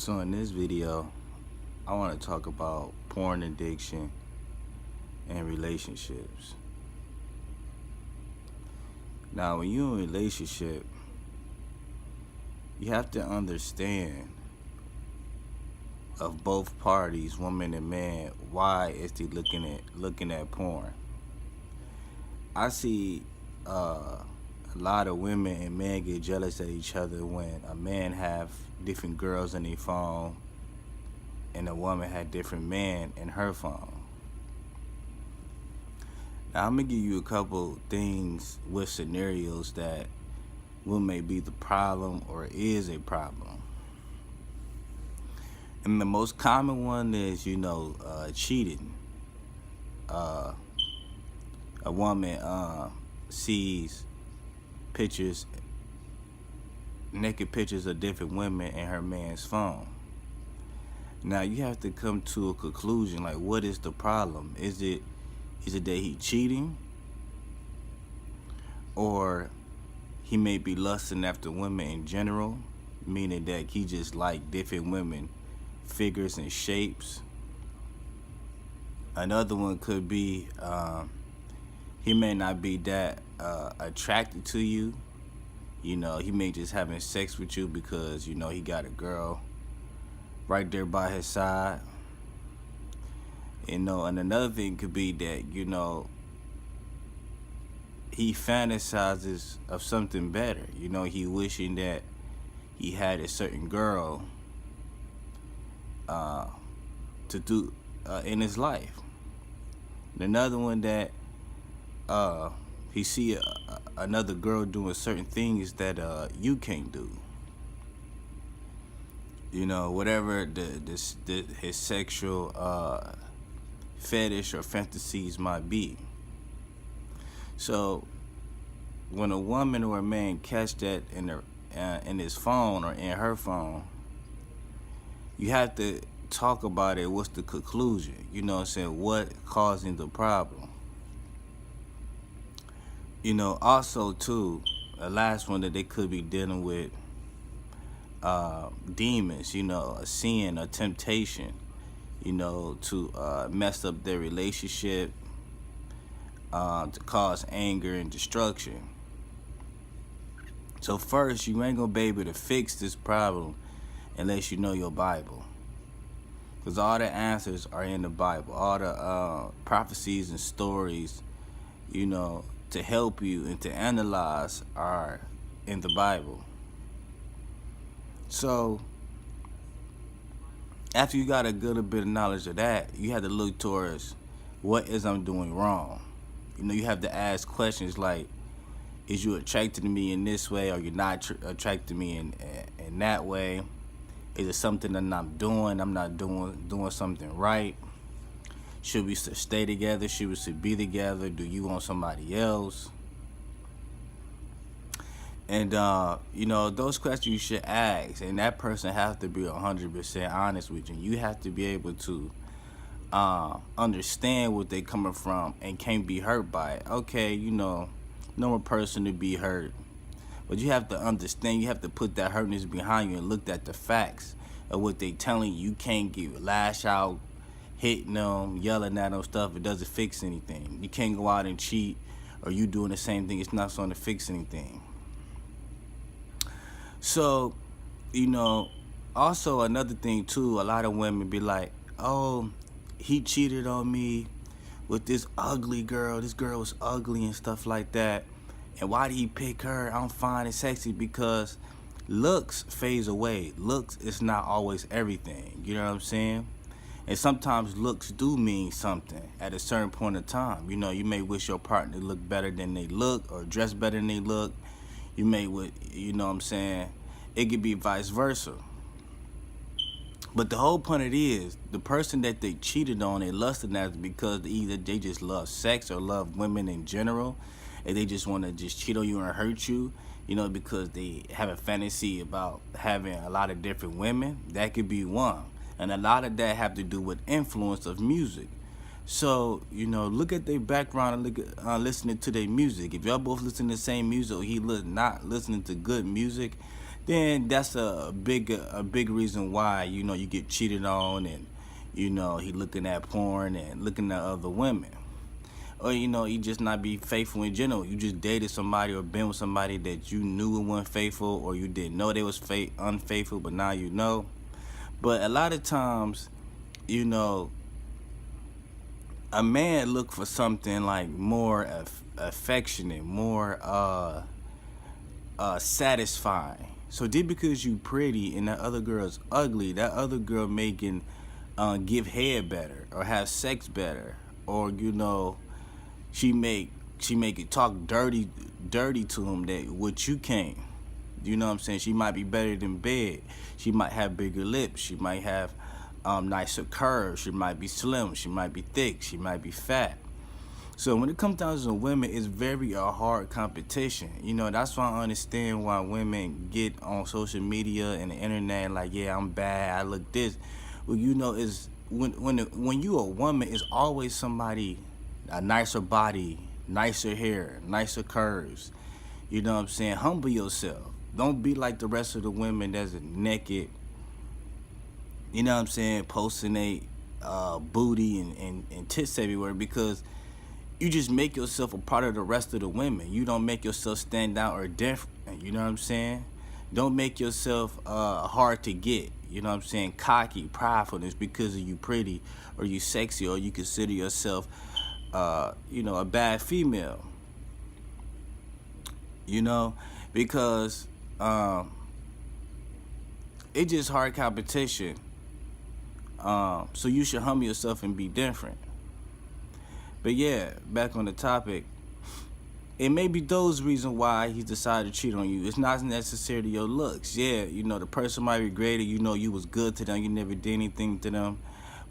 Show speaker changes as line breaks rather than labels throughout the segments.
So in this video, I want to talk about porn addiction and relationships. Now, when you're in a relationship, you have to understand of both parties, woman and man, why is they looking at porn. I see a lot of women and men get jealous at each other when a man have different girls in their phone and a woman had different men in her phone. Now I'm gonna give you a couple things with scenarios that will may be the problem or is a problem. And the most common one is, cheating. Uh, a woman sees pictures, naked pictures of different women in her man's phone. Now you have to come to a conclusion, like, what is the problem? Is it that he cheating, or he may be lusting after women in general, meaning that he just like different women figures and shapes. Another one could be he may not be that attracted to you. He may just having sex with you because he got a girl right there by his side. And another thing could be that he fantasizes of something better. He wishing that he had a certain girl to do in his life. And another one that he see another girl doing certain things that you can't do. Whatever his sexual fetish or fantasies might be. So when a woman or a man catch that in his phone or in her phone, you have to talk about it. What's the conclusion? What causing the problem? Also too, the last one that they could be dealing with demons, a sin, a temptation, to mess up their relationship, to cause anger and destruction. So first, you ain't gonna be able to fix this problem unless you know your Bible. Because all the answers are in the Bible. All the prophecies and stories, to help you and to analyze are in the Bible. So after you got a good bit of knowledge of that, you have to look towards what is I'm doing wrong. You have to ask questions like, is you attracted to me in this way, or you're not attracted to me in that way? Is it something that I'm doing? I'm not doing something right? Should we stay together? Should we be together? Do you want somebody else? And those questions you should ask, and that person has to be 100% honest with you. You have to be able to understand what they coming from and can't be hurt by it. Okay, normal person to be hurt, but you have to understand. You have to put that hurtness behind you and look at the facts of what they telling you. You can't get lash out, hitting them, yelling at them stuff. It doesn't fix anything. You can't go out and cheat, or you doing the same thing. It's not going to fix anything. So, also another thing too, a lot of women be like, oh, he cheated on me with this ugly girl. This girl was ugly and stuff like that. And why did he pick her? I'm fine and sexy. Because looks phase away. Looks is not always everything. You know what I'm saying? And sometimes looks do mean something at a certain point in time. You may wish your partner looked better than they look, or dressed better than they look. You may would, it could be vice versa. But the whole point it is, the person that they cheated on, they lusted after because either they just love sex or love women in general, and they just want to just cheat on you and hurt you, because they have a fantasy about having a lot of different women. That could be one. And a lot of that have to do with influence of music. So, look at their background and look at listening to their music. If y'all both listen to the same music, or he not listening to good music, then that's a big reason why you get cheated on, and he looking at porn and looking at other women. Or you just not be faithful in general. You just dated somebody or been with somebody that you knew it wasn't faithful, or you didn't know they was unfaithful, but now you know. But a lot of times, you know, a man look for something like more affectionate, more satisfying. So just because you pretty and that other girl's ugly, that other girl making give head better or have sex better, or she make she make it talk dirty to him that what you can't. You know what I'm saying? She might be better than bed. She might have bigger lips. She might have nicer curves. She might be slim. She might be thick. She might be fat. So when it comes down to women, it's very a hard competition. That's why I understand why women get on social media and the internet like, yeah, I'm bad, I look this. Well, is when you a woman, it's always somebody a nicer body, nicer hair, nicer curves. You know what I'm saying? Humble yourself. Don't be like the rest of the women that's naked. You know what I'm saying? Posting a booty and tits everywhere, because you just make yourself a part of the rest of the women. You don't make yourself stand out or different. You know what I'm saying? Don't make yourself hard to get. You know what I'm saying? Cocky, pridefulness because of you pretty or you sexy or you consider yourself, a bad female. Because it's just hard competition. So you should humble yourself and be different. But yeah, back on the topic, it may be those reasons why he decided to cheat on you. It's not necessarily your looks. Yeah, the person might regret it. You was good to them. You never did anything to them.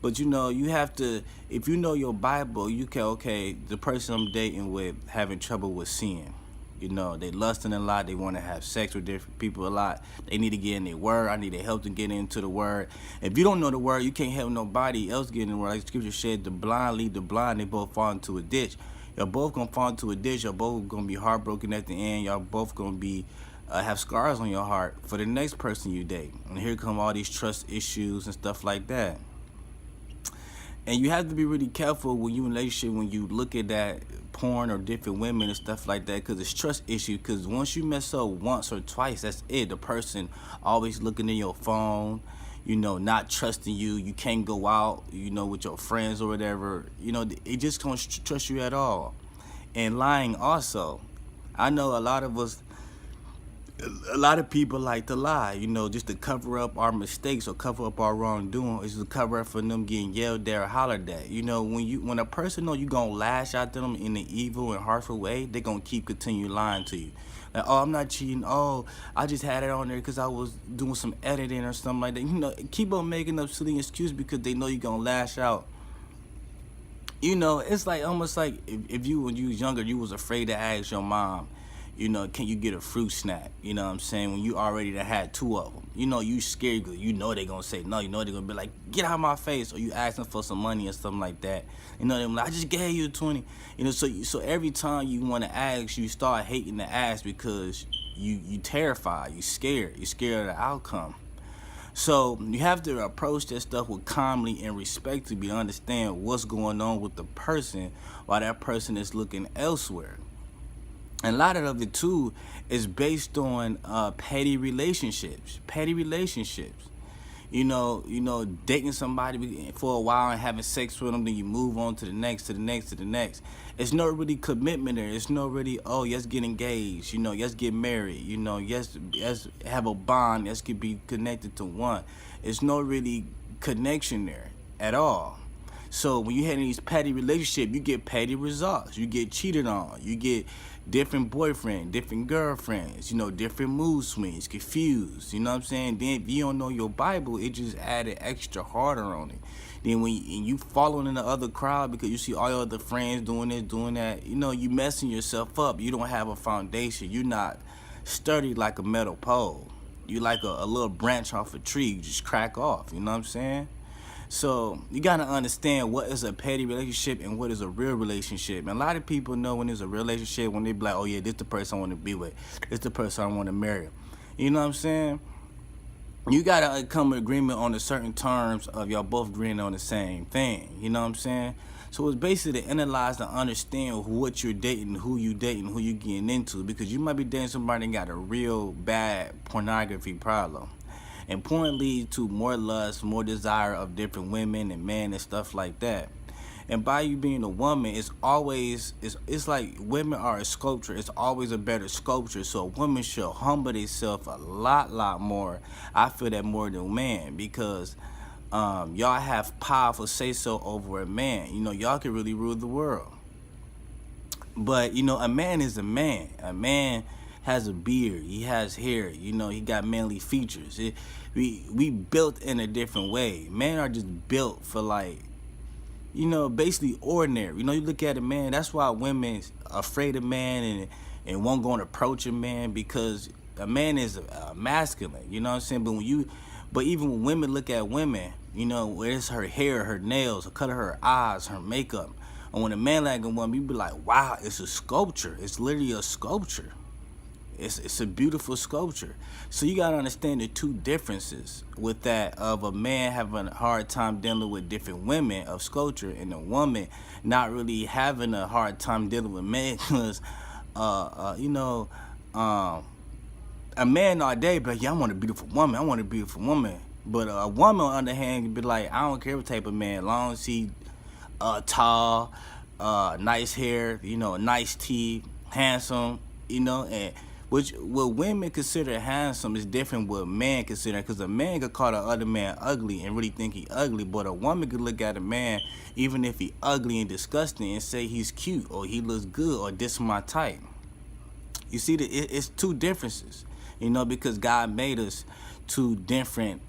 But you have to, if you know your Bible, you can, okay, the person I'm dating with having trouble with sin. They lusting a lot. They want to have sex with different people a lot. They need to get in their word. I need to help them get into the word. If you don't know the word, you can't help nobody else get in the word. Like Scripture said, the blind lead the blind. They both fall into a ditch. Y'all both gonna fall into a ditch. Y'all both gonna be heartbroken at the end. Y'all both gonna be have scars on your heart for the next person you date. And here come all these trust issues and stuff like that. And you have to be really careful when you in a relationship, when you look at that porn or different women and stuff like that, because it's trust issue. Because once you mess up once or twice, that's it. The person always looking in your phone, not trusting you. You can't go out, with your friends or whatever. It just don't trust you at all. And lying also. I know a lot of people like to lie, just to cover up our mistakes or cover up our wrongdoing. Is to cover up for them getting yelled at or hollered at. When a person know you gonna lash out to them in an evil and harmful way, they gonna continue lying to you. Like, oh, I'm not cheating. Oh, I just had it on there because I was doing some editing or something like that. Keep on making up silly excuses because they know you gonna lash out. It's like almost like if you, when you was younger, you was afraid to ask your mom, can you get a fruit snack? You know what I'm saying? When you already done had two of them. You scared because they going to say no. They're going to be like, get out of my face. Or you asking for some money or something like that. They're like, I just gave you 20. So every time you want to ask, you start hating to ask because you terrified. You scared. You're scared of the outcome. So you have to approach that stuff with calmly and respect to be understand what's going on with the person while that person is looking elsewhere. And a lot of it too is based on petty relationships. Dating somebody for a while and having sex with them, then you move on to the next, to the next, to the next. It's no really commitment there. It's no really, oh, let's get engaged. Let's get married. Let's have a bond. Let's be connected to one. It's no really connection there at all. So when you have these petty relationships, you get petty results. You get cheated on. You get different boyfriends, different girlfriends, different mood swings, confused. You know what I'm saying? Then if you don't know your Bible, it just added extra harder on it. Then when you following in the other crowd because you see all your other friends doing this, doing that, you messing yourself up. You don't have a foundation. You're not sturdy like a metal pole. You like a little branch off a tree. You just crack off. You know what I'm saying? So you gotta understand what is a petty relationship and what is a real relationship. And a lot of people know when there's a real relationship when they be like, oh yeah, this the person I want to be with. This the person I want to marry. You know what I'm saying? You gotta come to agreement on the certain terms of y'all both agreeing on the same thing. You know what I'm saying? So it's basically to analyze and understand what you're dating, who you getting into, because you might be dating somebody that got a real bad pornography problem. And porn leads to more lust, more desire of different women and men and stuff like that. And by you being a woman, it's like women are a sculpture. It's always a better sculpture. So a woman should humble themselves a lot more. I feel that more than man, because y'all have powerful say so over a man. You know, y'all can really rule the world. But you know, a man is a man. A man has a beard. He has hair. You know, he got manly features. We built in a different way. Men are just built for, like, you know, basically ordinary. You know, you look at a man, that's why women's afraid of man and won't go and approach a man, because a man is masculine, you know what I'm saying? But even when women look at women, you know, where it's her hair, her nails, the color of her eyes, her makeup. And when a man like a woman, you be like, wow, it's a sculpture. It's literally a sculpture. It's a beautiful sculpture. So you gotta understand the two differences with that, of a man having a hard time dealing with different women of sculpture, and a woman not really having a hard time dealing with men, because you know, a man all day be like, yeah, I want a beautiful woman. I want a beautiful woman. But a woman on the other hand can be like, I don't care what type of man, as long as he tall, nice hair, you know, nice teeth, handsome, you know. And which what women consider handsome is different what men consider, because a man could call the other man ugly and really think he ugly, but a woman could look at a man, even if he ugly and disgusting, and say he's cute, or he looks good, or this my type. You see, it's two differences, you know, because God made us two different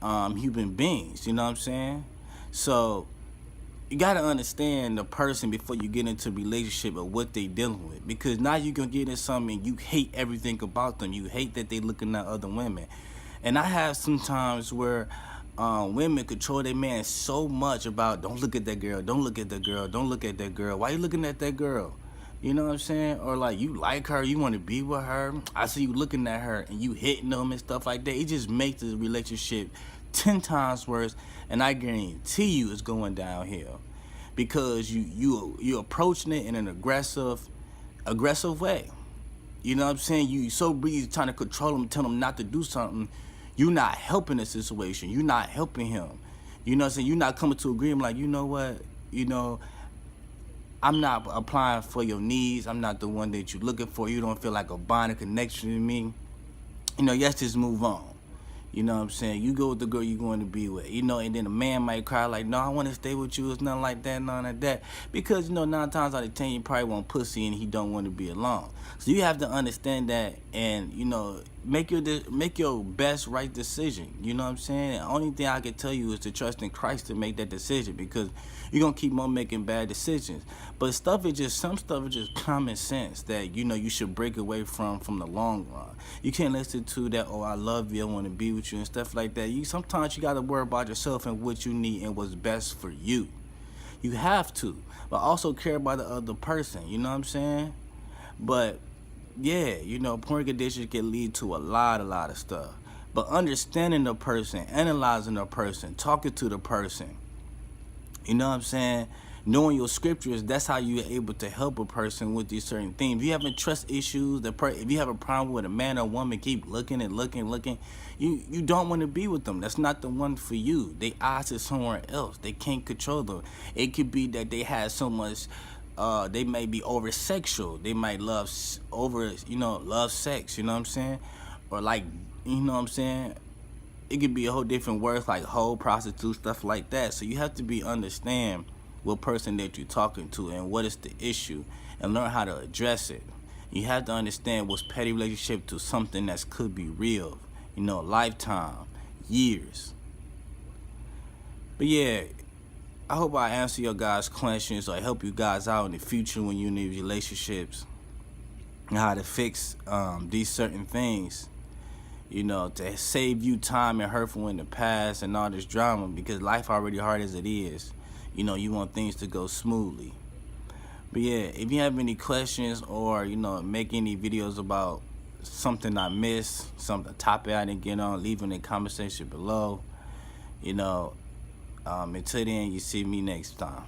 human beings, you know what I'm saying? So you gotta understand the person before you get into a relationship of what they dealing with, because now you gonna get in something and you hate everything about them. You hate that they looking at other women. And I have sometimes where women control their man so much about, don't look at that girl, don't look at that girl, don't look at that girl. Why you looking at that girl? You know what I'm saying? Or like, you like her, you want to be with her. I see you looking at her and you hitting them and stuff like that. It just makes the relationship 10 times worse, and I guarantee you it's going downhill, because you approaching it in an aggressive way. You know what I'm saying? You so busy trying to control him, tell him not to do something. You're not helping the situation. You're not helping him. You know what I'm saying? You're not coming to agreement like, you know what? You know, I'm not applying for your needs. I'm not the one that you're looking for. You don't feel like a bond, a connection to me. You know, let's just move on. You know what I'm saying? You go with the girl you're going to be with, you know, and then a man might cry like, no, I want to stay with you. It's nothing like that, none of that. Because, you know, 9 times out of 10, you probably want pussy and he don't want to be alone. So you have to understand that, and, you know, make your best right decision. You know what I'm saying? The only thing I can tell you is to trust in Christ to make that decision, because you're going to keep on making bad decisions. But some stuff is just common sense that, you know, you should break away from the long run. You can't listen to that, oh, I love you, I want to be with you and stuff like that. Sometimes you got to worry about yourself and what you need and what's best for you. You have to, but also care about the other person. You know what I'm saying? But yeah, you know, porn conditions can lead to a lot of stuff. But understanding the person, analyzing the person, talking to the person, you know what I'm saying? Knowing your scriptures, that's how you're able to help a person with these certain things. If you having trust issues, if you have a problem with a man or woman, keep looking, you don't want to be with them. That's not the one for you. They eyes is somewhere else. They can't control them. It could be that they have so much, they may be over sexual. They might love sex, you know what I'm saying? Or like, you know what I'm saying? It could be a whole different word, like hoe, prostitute, stuff like that. So you have to understand what person that you're talking to and what is the issue, and learn how to address it. You have to understand what's petty relationship to something that could be real, you know, lifetime, years. But yeah, I hope I answer your guys' questions or help you guys out in the future when you need relationships, and how to fix these certain things, you know, to save you time and hurtful in the past and all this drama, because life already hard as it is. You know, you want things to go smoothly. But yeah, if you have any questions or, you know, make any videos about something I missed, some topic I didn't get on, leave in the conversation below. You know, until then, you see me next time.